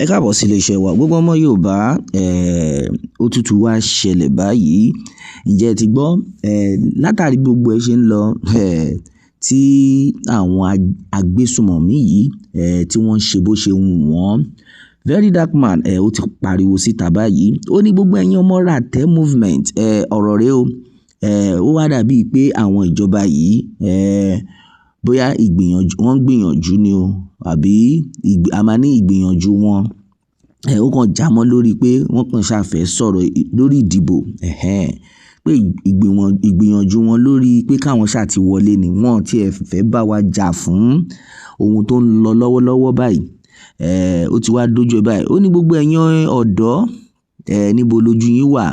Ẹ káàbọ̀ sí iléeṣẹ́ wa gbogbo ọmọ Yorùbá òtútù wá ṣẹlẹ̀ báyìí ǹjẹ́ ẹ ti gbọ́ látàrí gbogbo ẹ ṣe ń lọ tí àwọn agbésùnmọ̀mí yìí tí wọ́n ń ṣe bó ṣe wù wọ́n. Verydarkman ó ti pariwo síta báyìí ó ní gbogbo ẹ̀yin ọmọ Ràtẹ́ movement ọ̀rọ̀ rẹ o ó wá dàbíi pé àwọn ìjọba yìí bóyá wọ́n gbìyànjú ni o àbí a máa ní ìgbìyànjú wọn ó kàn jámọ́ lórí pé wọ́n kàn ṣàfẹ́ sọ̀rọ̀ lórí ìdìbò pé ìgbìyànjú wọn lórí pé káwọn ṣáà ti wọlé ni wọ́n tí ẹ fẹ́ bá wa jà fún ohun tó ń lọ lọ́wọ́lọ́wọ́ báyìí ó ti wá dójú ẹ báyìí ó ní gbogbo ẹ̀yin ọ̀dọ́ níbo lójú yín wà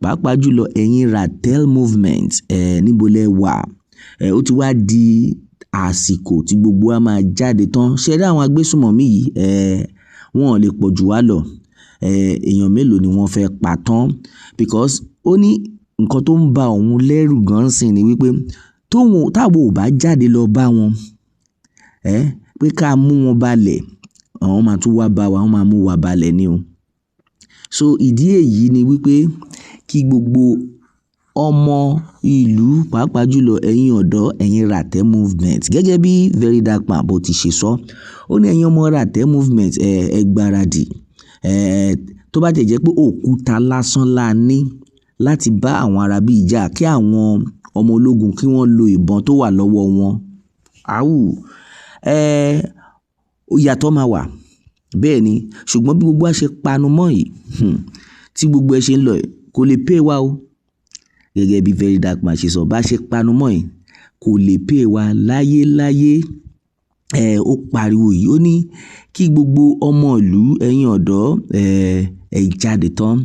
pàápàá jùlọ ẹ̀yin Ràtẹ́ movement níbo lẹ wà ó ti wá di àsìkò tí gbogbo wa máa jáde tán ṣe rí àwọn agbésùnmọ̀mí yìí wọn ò lè pọ̀ jù wá lọ èèyàn mélòó ni wọ́n fẹ́ pa tán because ó ní nǹkan tó ń ba òun lẹ́rù gan sìn ni wípé táwo ò bá jáde lọ bá wọn pé ká mú wọn balẹ̀ àwọn máa tún wá bá wa wọ́n máa mú wa balẹ̀ ni o so ìdí èyí ni wípé kí gbogbo ọmọ ìlú pàápàá jùlọ ẹ̀yin ọ̀dọ́ ẹ̀yin Ràtẹ́ movement gẹ́gẹ́ bí Verydarkman bó ti ṣe sọ ó ní ẹ̀yin ọmọ Ràtẹ́ movement ẹ gbáradì tó bá tẹ̀ jẹ́ pé òkúta lásán la ní láti bá àwọn arábí jà kí àwọn ọmọ ológun kí wọ́n lo ìbọn tó wà lọ́wọ́ wọn ìyàtọ̀ máa wà bẹ́ẹ̀ ni ṣùgbọ́n bí gbogbo wa ṣe panu mọ́ yìí tí gbogbo ẹ ṣe ń lọ kò lè pay wa o gẹ́gẹ́ bí Verydarkman ṣe sọ bá ṣe panu mọ́ yìí kò lè pay wa láyéláyé ó pariwo yìí ó ní kí gbogbo ọmọ ìlú ẹ̀yin ọ̀dọ́ ẹ jáde tán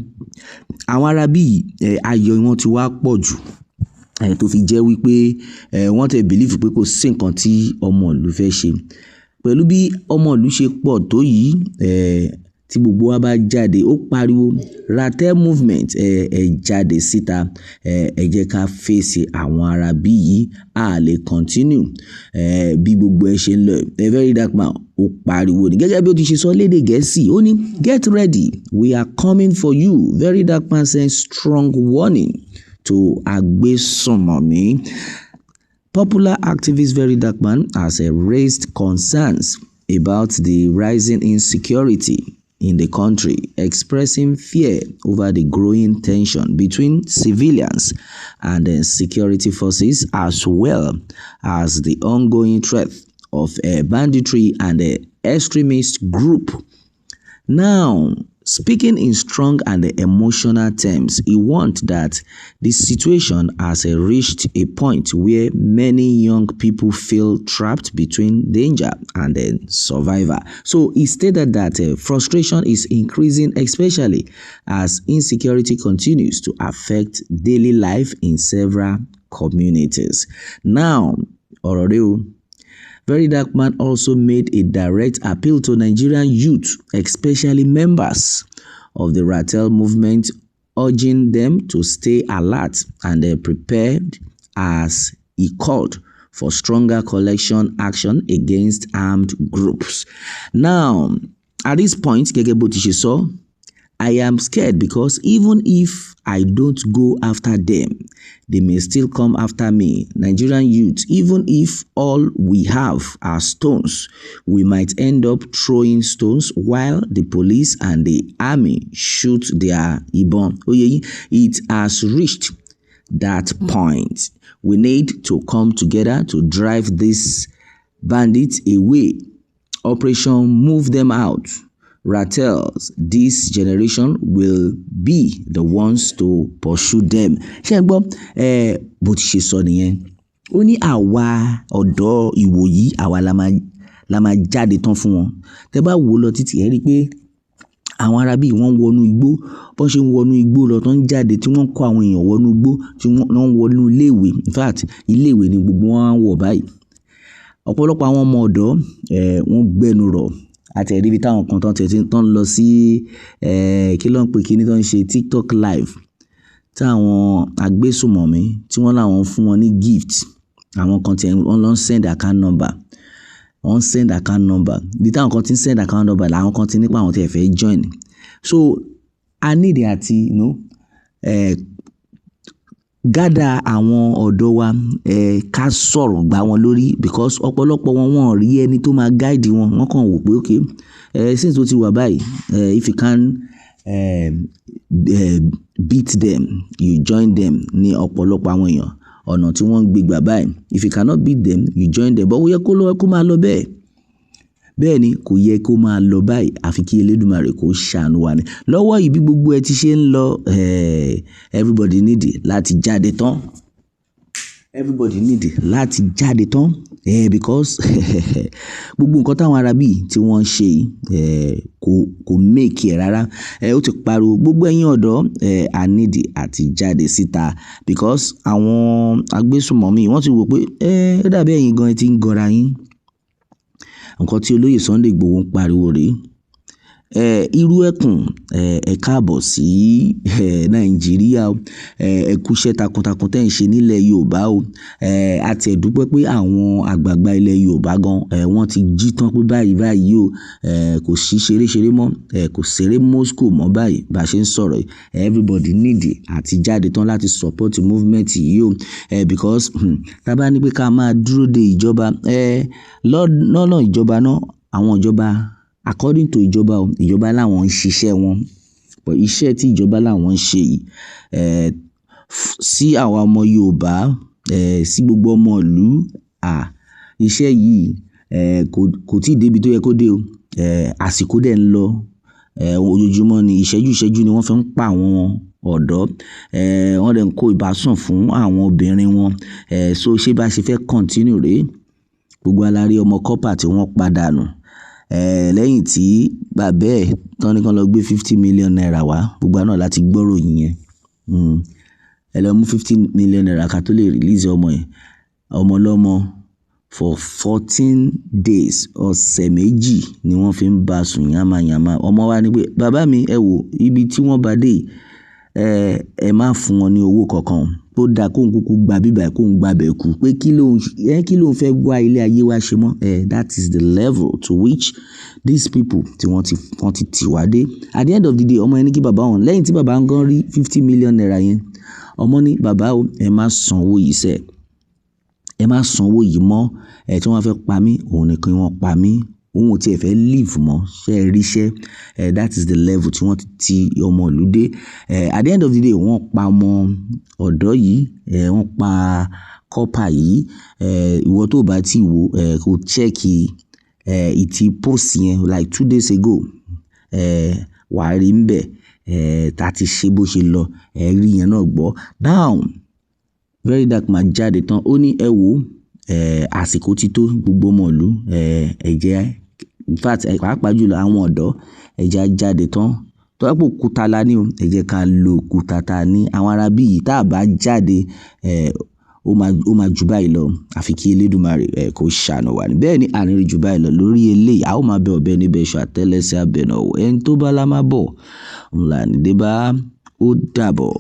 àwọn arábí ayọ̀ wọn ti wá pọ̀ jù tó fi jẹ́ wípé wọ́n tẹ̀ believe pé kò sí nǹkan tí ọmọ ìlú fẹ́ ṣe pẹ̀lú bí ọmọ ìlú ṣe pọ̀ tó yìí tí gbogbo wa bá jáde ó pariwo Ràtẹ́ movement ẹ jáde síta ẹ jẹ́ ká fèsì àwọn arábí yìí a lè continue bí gbogbo ẹ ṣe ń lọ Verydarkman ó pariwo ní gẹ́gẹ́ bí ó ti ṣe sọ lédè Gẹ̀ẹ́sì ó ní get ready we are coming for you Verydarkman sends strong warning to Agbésunmomi. Popular activist Verydarkman has raised concerns about the rising insecurity in the country, expressing fear over the growing tension between civilians and security forces, as well as the ongoing threat of banditry and extremist group. Now, speaking in strong and emotional terms, he warned that the situation has reached a point where many young people feel trapped between danger and survival. So he stated that frustration is increasing, especially as insecurity continues to affect daily life in several communities. Now, Verydarkman also made a direct appeal to Nigerian youth, especially members of the Ràtẹ́ movement, urging them to stay alert and prepared as he called for stronger collection action against armed groups. Now, at this point, gẹ́gẹ́ bó ti ṣe sọ, I am scared because even if I don't go after them, they may still come after me. Nigerian youth, even if all we have are stones, we might end up throwing stones while the police and the army shoot their ìbọn. It has reached that point. We need to come together to drive these bandits away. Operation Move Them Out. Ràtẹ́, this generation will be the ones to pursue them. Ṣé ẹ gbọ́ bó ti ṣe sọ nìyẹn ó ní àwa ọ̀dọ́ ìwòyí àwa la máa jáde tán fún wọn tẹ́ bá wò lọ títí ẹ rí i pé àwọn arábí wọ́n wọnú igbó bọ́n ṣe ń wọnú igbó lọ tán jáde tí wọ́n kó àwọn èèyàn wọnú igbó tí wọ́n wọnú iléèwé in fact iléèwé ni gbogbo wọn wọ̀ báyìí ọ̀pọ̀lọpọ̀ àwọn ọmọ ọ̀dọ́ wọ́n gbẹnu rọ̀ àtẹ̀rí ibi táwọn kan tán lọ sí kí ló ń pè kíní tó ń ṣe TikTok live táwọn agbésùnmọ̀mí tí wọ́n láwọn fún wọn ní gift àwọn kan tí wọ́n lọ ń send account number wọ́n send account number bí táwọn kan ti ń send account number làwọn kan ti nípa àwọn tí ẹ fẹ́ join. So a need àti gather àwọn ọ̀dọ́ wa ká sọ̀rọ̀ gbá wọn lórí because ọ̀pọ̀lọpọ̀ wọn rí ẹni tó máa guide wọn. Wọ́n kàn wò pé okay since tó ti wà báyìí if you can beat them you join them ní ọ̀pọ̀lọpọ̀ àwọn èèyàn ọ̀nà tí wọ́n ń gbé gbà báyìí. If you cannot beat them you join them, but ó yẹ kó máa lọ bẹ́ẹ̀. Bẹ́ẹ̀ ni kò yẹ kó máa lọ báyìí àfi kí Elédùmarè kó ṣàánú wa ni. Lọ́wọ́ yìí bí gbogbo ẹ ti ṣe ń lọ everybody need láti jáde tán. Everybody need láti jáde tán because gbogbo nǹkan táwọn arábí tí wọ́n ń ṣe kò make ẹ̀ rárá. Ó ti pariwo gbogbo ẹ̀yin ọ̀dọ́ I need àti jáde síta because àwọn Agbésunmomi wọ́n ti wò pé ó dàbí ẹ̀yin gan ẹ ti ń gọra yín. Nǹkan tí olóyè Sunday Igboho ń pariwo rèé. Irú ẹkùn ẹ káàbọ̀ sí Nàìjíríà ẹ kúṣẹ́ takuntakun tẹ́ ń ṣe nílẹ̀ Yorùbá o. Àti ẹ dúpẹ́ pé àwọn àgbààgbà ilẹ̀ Yorùbá gan wọ́n ti jí tán pé báyìí o kò sí ṣeré mọ́ kò ṣeré Moscow mọ́ báyìí bá ṣe ń sọ̀rọ̀ yìí. Everybody need àti jáde tán láti support movement yìí o because tá bá ní pé ká máa dúró de ìjọba lọ́nà ìjọba náà àwọn ìjọba according to ìjọba làwọn ń ṣiṣẹ́ wọn but iṣẹ́ tí ìjọba làwọn ń ṣe yìí sí àwọn ọmọ Yorùbá sí gbogbo ọmọ ìlú iṣẹ́ yìí kò tí ì débi tó yẹ kó dé o. Àsìkò dẹ̀ ń lọ ojoojúmọ́ ni ìṣẹ́jú ni wọ́n fi ń pa àwọn ọ̀dọ́ wọ́n dẹ̀ ń kó ìbásùn fún àwọn obìnrin wọn so ṣé bá ṣe fẹ́ continue rèé. Gbogbo alárí ọmọ kọ́pà tí wọ́n padànù lẹ́yìn tí bàbá ẹ̀ tán ní kán lọ gbé 50 million naira wá gbogbo náà láti gbọ́rọ̀ yẹn. Ẹ lọ mú 50 million naira ká tó lè release ọmọ ẹ̀ ọmọ lọ́mọ for 14 days ọ̀sẹ̀ méjì ni wọ́n fi ń bá sùn yamayama. Ọmọ wa ní pé bàbá mi ẹ wò ibi tí wọ́n bá dé ẹ má fún wọn ní owó kankan tó dáa kóun kúkú gba bíbà kóun gba bẹ̀ kú pé kí ló ń fẹ́ wá ilé ayé wa ṣe mọ́. That is the level to which these people tí wọ́n ti tì wá dé. At the end of the day ọmọ yẹn ní kí bàbá wọn lẹ́yìn tí bàbá ń gan rí 50 million naira yẹn ọmọ ní bàbá o ẹ má sanwó yìí sẹ́ ẹ má sanwó yìí mọ́ tí wọ́n fẹ́ pa mí òun ni kí wọ́n pa mí òun ò tiẹ̀ fẹ́ leave mọ́ ṣe é ríṣẹ́ that is the level tí wọ́n ti ọmọ ìlú dé. At the end of the day wọ́n pa ọmọ ọ̀dọ́ yìí wọ́n pa kọ́pà yìí ìwọ tó bá ti wò kò check ìtì post yẹn like 2 days ago wàá rí ń bẹ̀ tá ti ṣe bó ṣe lọ rí yẹn náà gbọ́. Now Verydarkman jáde tán ó ní ẹ wò àsìkò ti tó gbogbo ọmọ ìlú ẹ̀jẹ̀ in fact pàápàá jùlọ àwọn ọ̀dọ́ ẹ̀jẹ̀ jáde tán tó pò kúta la ní o ẹ jẹ́ ká lo kúta ta ní àwọn arábí yìí tá a bá jáde ó máa jù báyìí lọ àfi kí Elédùmarè kó ṣàánú wa ni. Bẹ́ẹ̀ ni àníri jù báyìí lọ lórí eléyìí a ó máa bẹ ọ̀bẹ níbẹ̀ ṣọ àtẹ́lẹsẹ̀ abẹ náà ẹni tó bá lá má bọ̀ ńlá ní dé bá ó dàbọ̀.